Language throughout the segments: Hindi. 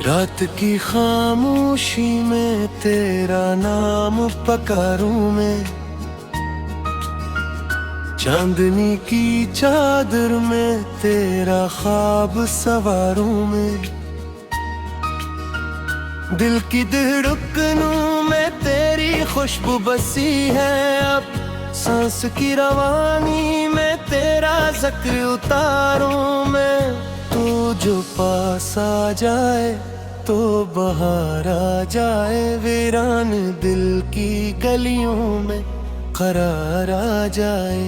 रात की खामोशी में तेरा नाम पकारूं मैं, चांदनी की चादर में तेरा ख्वाब सवारूं मैं। दिल की धड़कनों में तेरी खुशबू बसी है, अब सांस की रवानी में तेरा जिक्र उतारूं मैं। तू जो पास आ जाए तो बहार आ जाए, वीरान दिल की गलियों में करार आ जाए।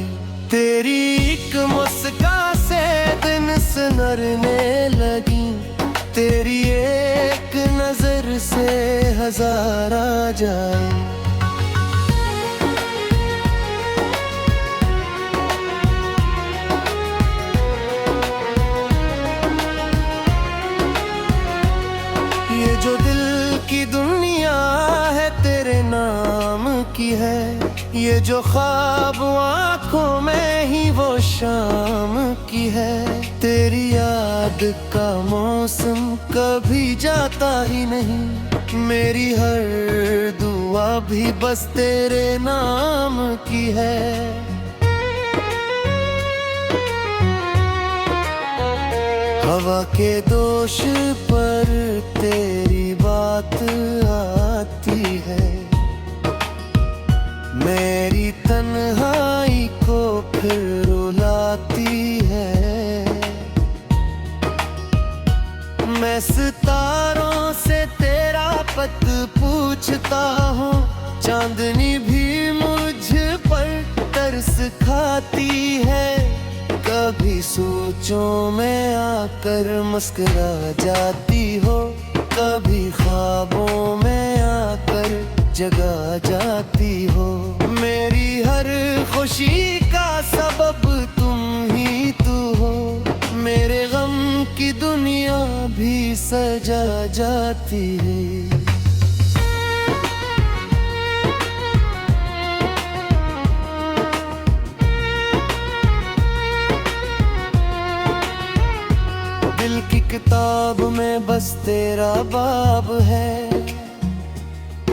तेरी एक मुस्कान से दिन संवरने लगी, तेरी एक नजर से हजार आ जाए। ये जो दिल की दुनिया है तेरे नाम की है, ये जो ख्वाब आँखों में ही वो शाम की है। तेरी याद का मौसम कभी जाता ही नहीं, मेरी हर दुआ भी बस तेरे नाम की है। हवा के दोष पर तेरी बात आती है, मेरी तन्हाई को फिर रुलाती है। मैं सितारों से तेरा पत पूछता हूँ, चांदनी भी मुझ पर तरस खाती है। कभी सोचों में आकर मुस्कुरा जाती हो, कभी ख्वाबों में आकर जगा जाती हो। मेरी हर खुशी का सबब तुम ही तू हो, मेरे गम की दुनिया भी सजा जाती है। दिल की किताब में बस तेरा बाब है,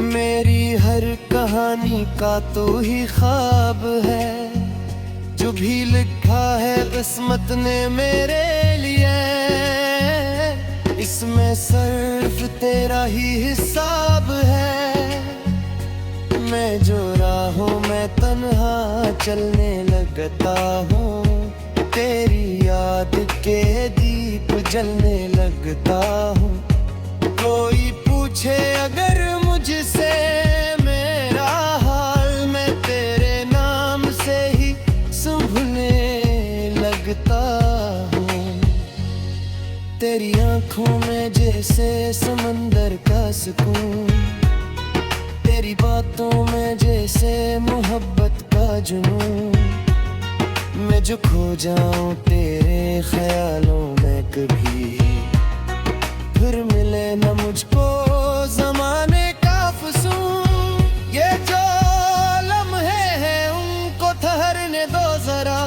मेरी हर कहानी का तो ही ख्वाब है। जो भी लिखा है किस्मत ने मेरे लिए, इसमें सिर्फ तेरा ही हिसाब है। मैं जो राहों में तन्हा चलने लगता हूँ, तेरी याद के दीप जलने लगता हूँ। कोई पूछे अगर मुझसे मेरा हाल, मैं तेरे नाम से ही संभलने लगता हूँ। तेरी आँखों में जैसे समंदर का सुकून, तेरी बातों में जैसे मोहब्बत का जुनून। मैं जो खो जाऊं तेरे ख्यालों में कभी, फिर मिले न मुझको ज़माने का फसून। ये जो लम्हे हैं उनको ठहरने दो जरा,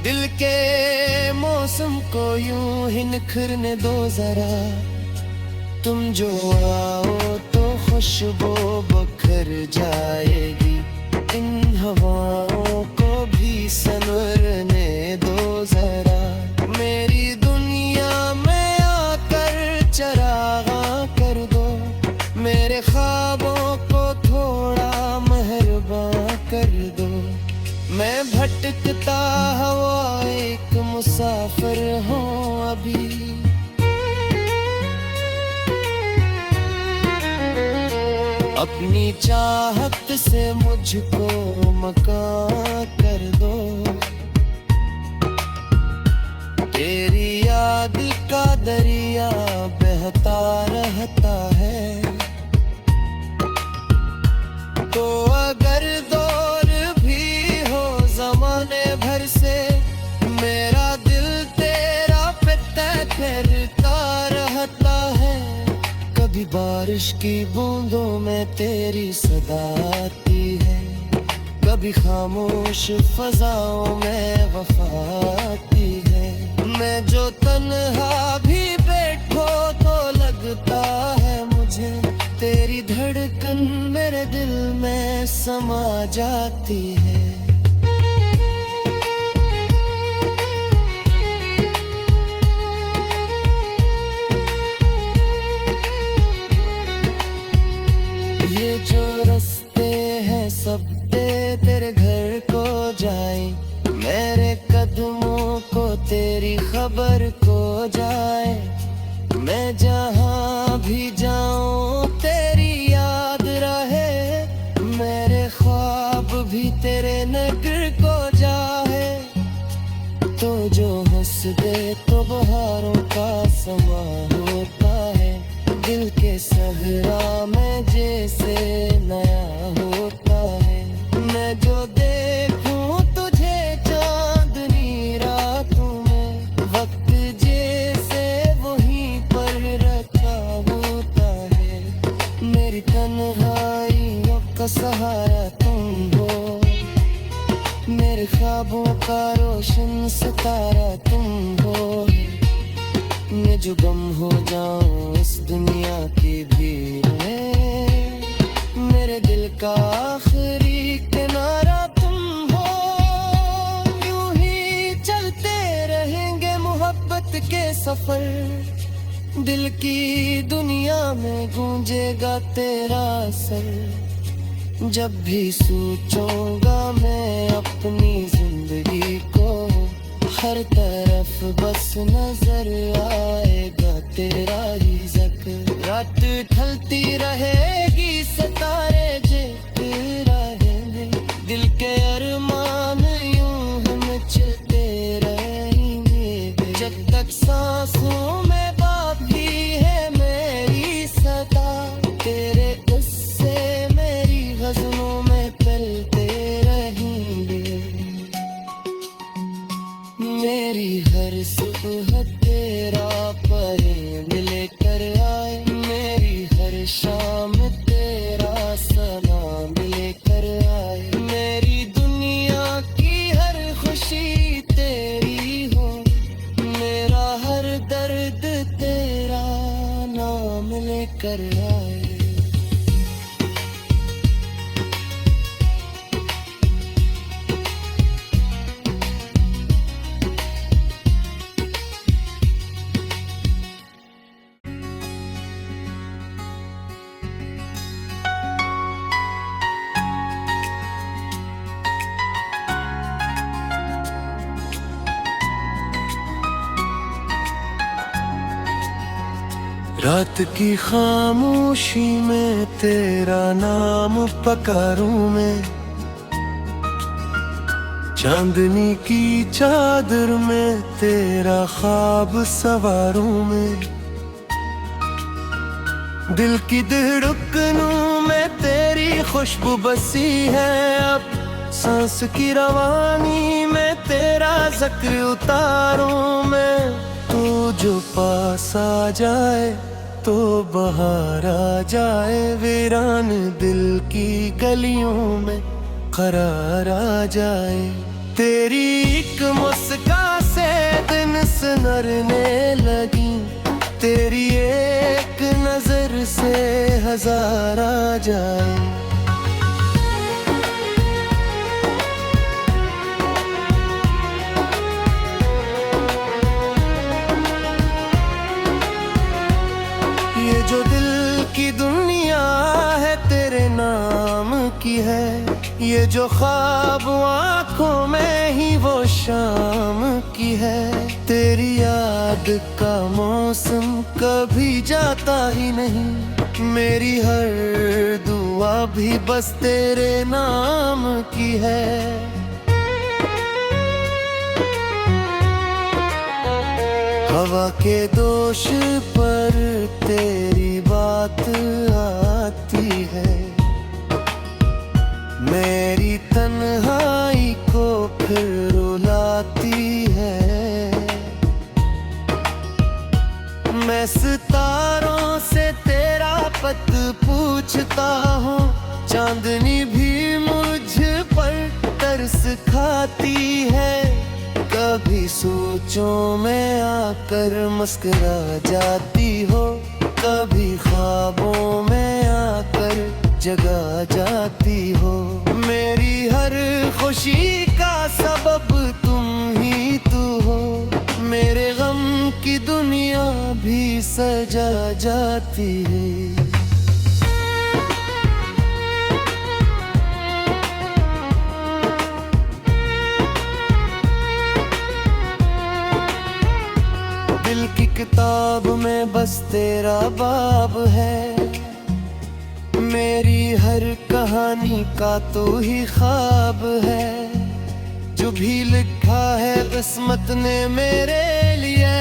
दिल के मौसम को यूं ही निखरने दो जरा। तुम जो आओ तो खुशबू बखर जाएगी, इन हवाओं को भी संवरने दो जरा। मेरी दुनिया में आकर चरागा कर दो, मेरे ख्वाबों को थोड़ा मेहरबान कर दो। मैं भटकता हुआ एक मुसाफिर हूँ अभी, अपनी चाहत से मुझको मकान कर दो। तेरी याद का दरिया बहता रहता है, तो अगर दौर भी हो ज़माने भर से, मेरा दिल तेरा पिता फिरता रहता है। कभी बारिश की बूंदों में तेरी सदा आती है, कभी खामोश फजाओं में वफा आती है। मैं जो तन्हा भी बैठो तो लगता समा जाती है। ये जो रास्ते हैं सब तेरे घर को जाए, मेरे कदमों को तेरी खबर को जाए। मैं जहाँ भी जाऊँ तेरी याद रहे, मेरे ख्वाब भी तेरे नगर को जाए। तो जो हंस दे तो बहारों का समा होता है, दिल के सहरा में जैसे नया होता है। मैं जो देखूं तुझे चांदनी रातों में, वक्त जैसे वहीं पर रखा होता है। मेरी तन्हाइयों का सहारा तुम हो, मेरे ख्वाबों का रोशन सितारा तुम हो। मैं जो गम हो जाऊं इस दुनिया की भीड़ में, मेरे दिल का आखिरी किनारा तुम हो। यूं ही चलते रहेंगे मोहब्बत के सफर, दिल की दुनिया में गूंजेगा तेरा असर। जब भी सोचूंगा मैं अपनी जिंदगी को, हर तरफ बस नजर आएगा तेरा ही ज़िक्र। रात ढलती रहेगी सितारे जलते रहेंगे, दिल के अरमान यूं हम चलते रहेंगे। जब तक सांसों में बाकी है मेरी सदा, तेरे उससे मेरी गज़लों में पलते रहेंगे। मेरी हर सुबह तेरा परेम लेकर आए, मेरी हर शाम तेरा सलाम लेकर आए। मेरी दुनिया की हर खुशी तेरी हो, मेरा हर दर्द तेरा नाम लेकर आए। रात की खामोशी में तेरा नाम पकारूं मैं, चांदनी की चादर में तेरा ख्वाब सवारूं मैं। दिल की धड़कनों में तेरी खुशबू बसी है, अब सांस की रवानी में तेरा जिक्र उतारूं मैं। तू जो पास आ जाए तो बहार आ जाए, वीरान दिल की गलियों में करार आ जाए। तेरी एक मुस्कान से दिन संवरने लगी, तेरी एक नजर से हजार आ जाए। ये जो दिल की दुनिया है तेरे नाम की है, ये जो ख्वाब आँखों में ही वो शाम की है। तेरी याद का मौसम कभी जाता ही नहीं, मेरी हर दुआ भी बस तेरे नाम की है। हवा के दोष पर तेरी बात आती है, मेरी तन्हाई को फिर रुलाती है। मैं सितारों से तेरा पत पूछता हूँ, चांदनी भी मुझ पर तरस खाती है। कभी सोचों में आकर मुस्कुरा जाती हो, कभी ख्वाबों में आकर जगा जाती हो। मेरी हर खुशी का सबब तुम ही तो हो। मेरे गम की दुनिया भी सजा जाती है। दिल की किताब में बस तेरा बाब है। मेरी हर कहानी का तो ही ख्वाब है। जो भी लिखा है किस्मत ने मेरे लिए,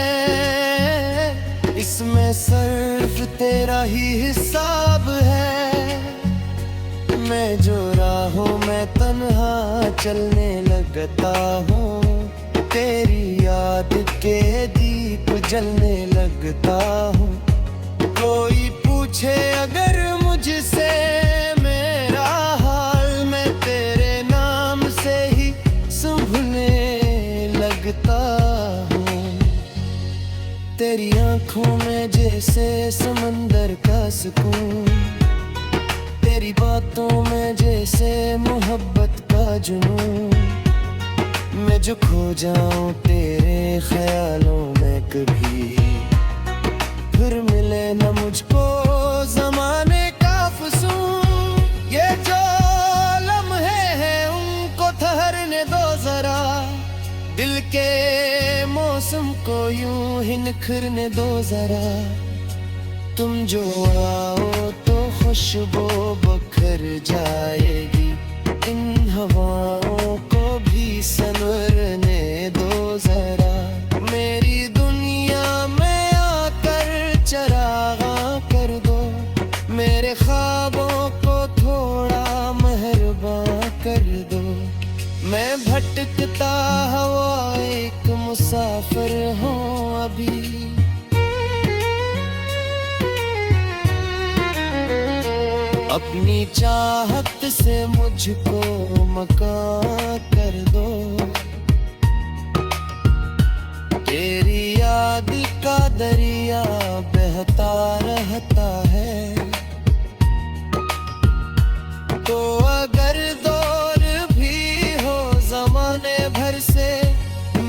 इसमें सिर्फ तेरा ही हिसाब है। मैं जो राहों में तन्हा चलने लगता हूँ, तेरी याद के दीप जलने लगता हूँ। कोई पूछे अगर मुझसे मेरा हाल, मैं तेरे नाम से ही संभलने लगता हूँ। तेरी आंखों में जैसे समंदर का सुकून, तेरी बातों में जैसे मोहब्बत का जुनून। मैं जो खो जाऊं तेरे ख्यालों में कभी, फिर मिले न मुझको ज़माने का फसून। ये जो लम्हे हैं उनको ठहरने दो ज़रा, दिल के मौसम को यूं ही निखरने दो ज़रा। तुम जो आओ तो खुशबू बखर जाएगी, इन हवाओं को भी संवरने दो ज़रा। मेरी दुनिया में आकर चरागा कर दो, मेरे ख्वाबों को थोड़ा मेहरबान कर दो। मैं भटकता हुआ एक मुसाफिर हूँ अभी, अपनी चाहत से मुझको मकान कर दो। तेरी याद का दरिया बहता रहता है, तो अगर दौर भी हो ज़माने भर से,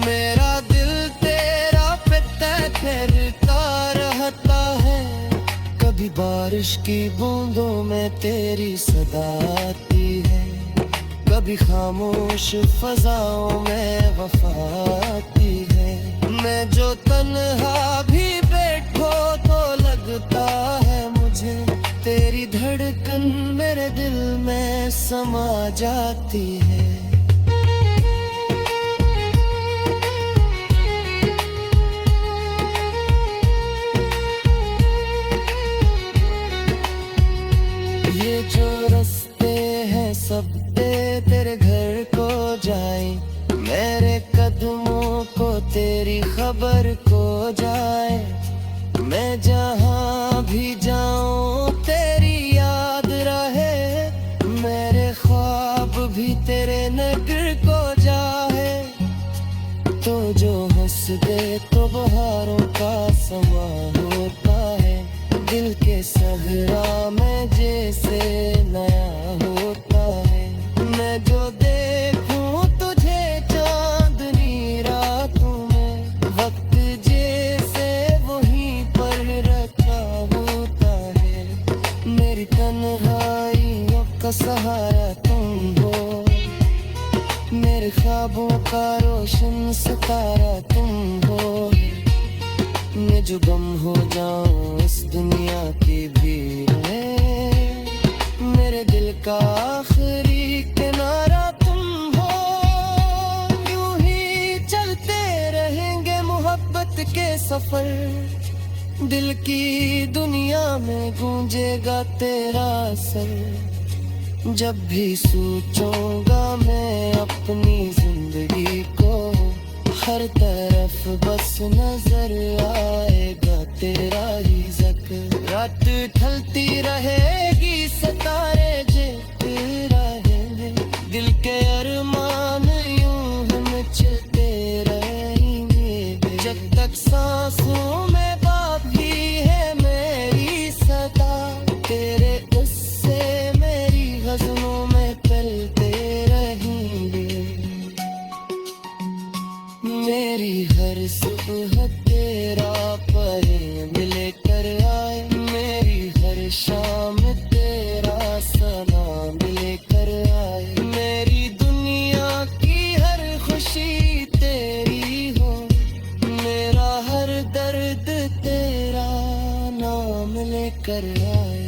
मेरा दिल तेरा पे तैरता रहता है। कभी बारिश की बूंदों में तेरी सदा आती है, कभी खामोश फजाओं में वफा आती है। मैं जो तन्हा भी बैठो तो लगता है मुझे, तेरी धड़कन मेरे दिल में समा जाती है। ये जो रास्ते हैं सब तेरे घर को जाए, मेरे कदमों को तेरी खबर को जाए। मैं जहाँ भी जाऊँ तेरी याद रहे, मेरे ख्वाब भी तेरे नगर को जाए। तो जो हंस दे तो बहारों का समा होता है, दिल के सहरा में जैसे नया होता है। मैं जो देखूं तुझे चांदनी रातों में, वक्त जैसे वहीं पर रखा होता है। मेरी तन्हाइयों का सहारा तुम हो, मेरे ख्वाबों का रोशन सितारा तुम हो। मैं जो गम हो जाऊं इस दुनिया की भीड़ में, मेरे दिल का आखिरी किनारा तुम हो। यूं ही चलते रहेंगे मोहब्बत के सफर, दिल की दुनिया में गूंजेगा तेरा असर। जब भी सोचूंगा मैं अपनी जिंदगी को, हर तरफ बस नजर आएगा तेरा ही ज़िक्र। रात ढलती रहेगी सितारे जलते रहेंगे, दिल के अरमान यूं हम चलते रहेंगे। जब तक सांसों में बाकी है मेरी सदा, तेरे उससे मेरी गज़लों में पलते लेकर आए।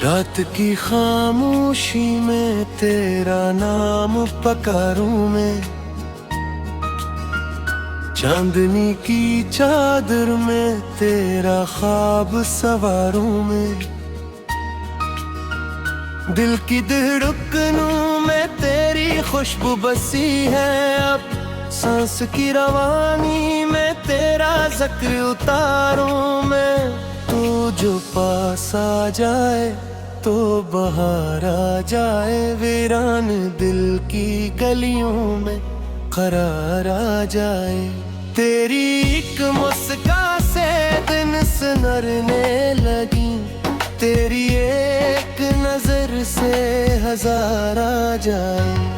रात की खामोशी में तेरा नाम पकारूं मैं, चांदनी की चादर में तेरा ख्वाब सवारूं मैं। दिल की धड़कनों में तेरी खुशबू बसी है, अब सांस की रवानी में तेरा जिक्र उतारूं मैं। तू जो पास आ जाए तो बाहर आ जाए, वीरान दिल की गलियों में करार आ जाए। तेरी एक मुस्कान से दिन संवरने लगी, तेरी एक नजर से हजार आ जाए।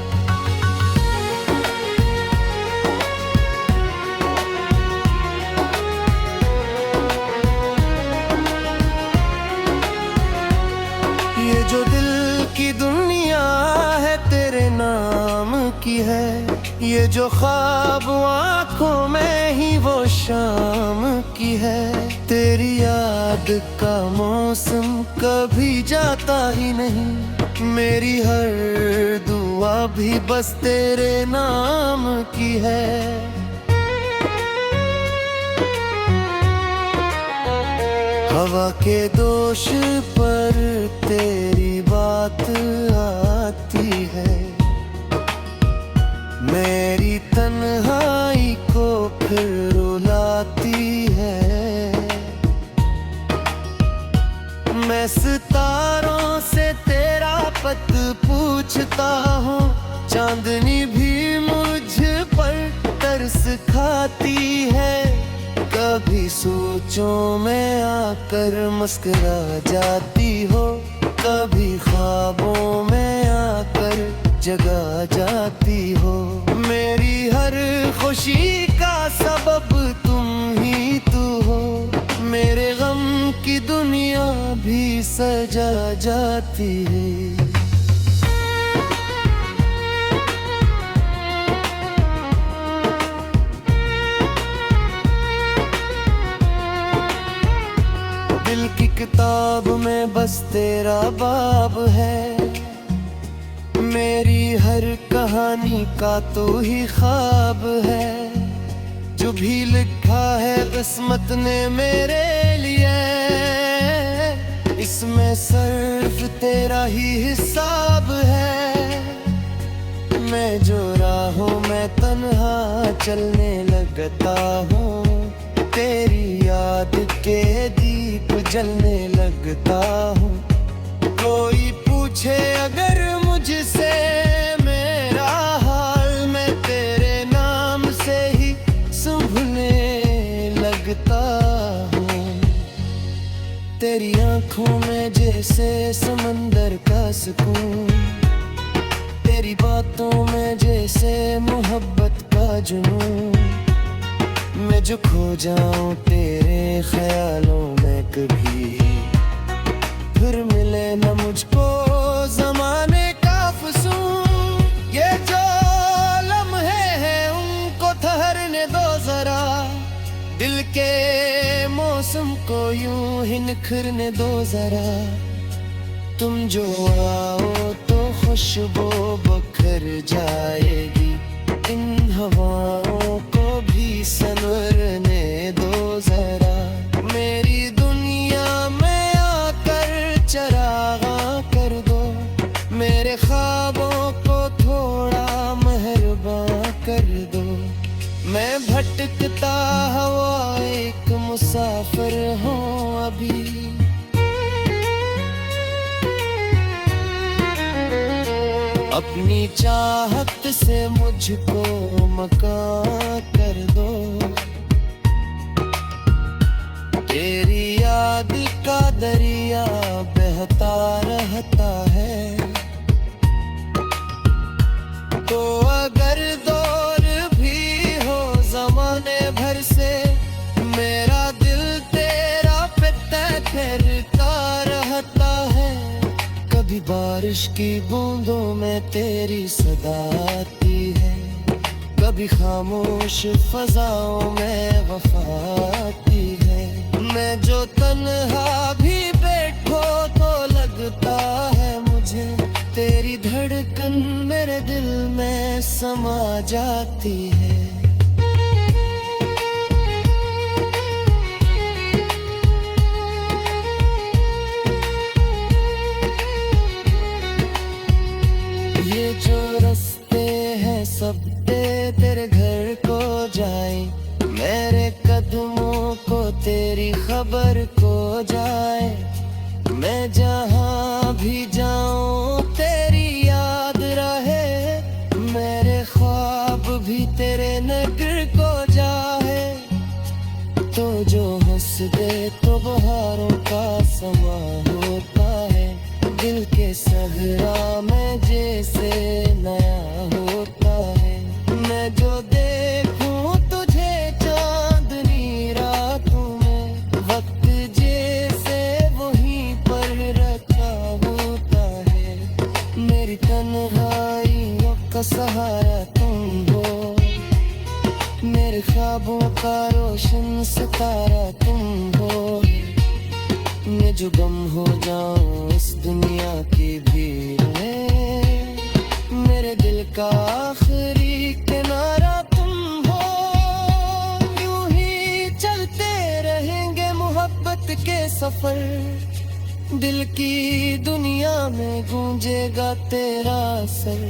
ये जो दिल की दुनिया है तेरे नाम की है, ये जो ख्वाब आँखों में ही वो शाम की है। तेरी याद का मौसम कभी जाता ही नहीं, मेरी हर दुआ भी बस तेरे नाम की है। हवा के दोष पर तेरी बात आती है, मेरी तन्हाई को फिर रुलाती है। मैं सितारों से तेरा पत पूछता हूँ, चांदनी भी मुझ पर तरस खाती है। कभी सोचों में आकर मुस्कुरा जाती हो, कभी ख्वाबों में आकर जगा जाती हो। मेरी हर खुशी का सबब तुम ही तो हो, मेरे गम की दुनिया भी सजा जाती है। दिल की किताब में बस तेरा बाब है, मेरी हर कहानी का तो ही ख्वाब है। जो भी लिखा है किस्मत ने मेरे लिए, इसमें सिर्फ तेरा ही हिसाब है। मैं जो राहों में तन्हा चलने लगता हूँ, तेरी याद के दीप जलने लगता हूँ। कोई पूछे अगर मुझसे मेरा हाल, मैं तेरे नाम से ही सुभने लगता हूँ। तेरी आँखों में जैसे समंदर का सुकून, तेरी बातों में जैसे मोहब्बत का जुनून। मैं जो खो जाऊं तेरे ख्यालों में कभी, फिर मिले न मुझको ज़माने का फसून। ये जो लम्हे हैं उनको ठहरने दो जरा, दिल के मौसम को यूं ही निखरने दो जरा। तुम जो आओ तो खुशबू बखर जाएगी, इन हवाओं को भी संवरने दो जरा। मेरी दुनिया में आकर चरागा कर दो, मेरे ख्वाबों को थोड़ा मेहरबान कर दो। मैं भटकता हुआ एक मुसाफिर हूँ अभी, अपनी चाहत से मुझको मकान कर दो। तेरी याद का दरिया कभी बारिश की बूंदों में तेरी सदा आती है, कभी खामोश फजाओं में वफा आती है। मैं जो तन्हा भी बैठो तो लगता है मुझे, तेरी धड़कन मेरे दिल में समा जाती है। ये जो रास्ते हैं सब तेरे घर को जाए, मेरे कदमों को तेरी खबर को जाए। मैं जहाँ भी जाऊँ तेरी याद रहे, मेरे ख्वाब भी तेरे नगर को जाए। तो जो हंस दे तो बहारों का समा होता है, दिल के सहरा में जैसे नया होता है। मैं जो देखूं तुझे चांदनी रातों में, वक्त जैसे वहीं पर रखा होता है। मेरी तन्हाइयों का सहारा तुम हो, मेरे ख्वाबों का रोशन सितारा तुम हो। मैं जो गम हो जाऊं इस दुनिया की भीड़ में, मेरे दिल का आखिरी किनारा तुम हो। यूं ही चलते रहेंगे मोहब्बत के सफर, दिल की दुनिया में गूंजेगा तेरा असर।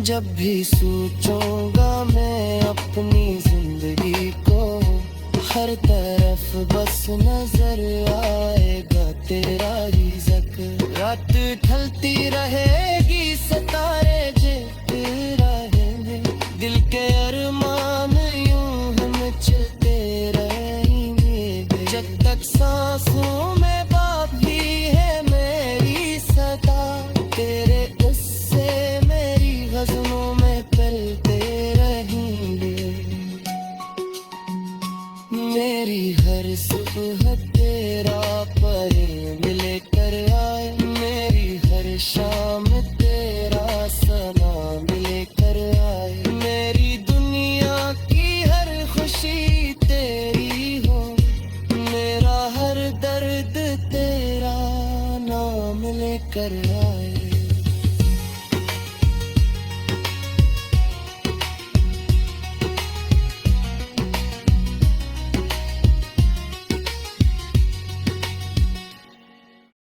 जब भी सोचूंगा मैं अपनी जिंदगी को, हर तरफ बस नजर आएगा तेरा ही ज़िक्र। रात ढलती रहेगी सितारे जलते रहेंगे, दिल के अरमान यूं हम चलते रहेंगे। जब तक सांसों में बाकी है मेरी सदा, तेरे किस्से मेरी गज़लों में पलते रहेंगे। मेरी हर सुबह तेरा पहल लेकर आए, मेरी हर शाम तेरा सलाम लेकर आए। मेरी दुनिया की हर खुशी तेरी हो, मेरा हर दर्द तेरा नाम लेकर आए।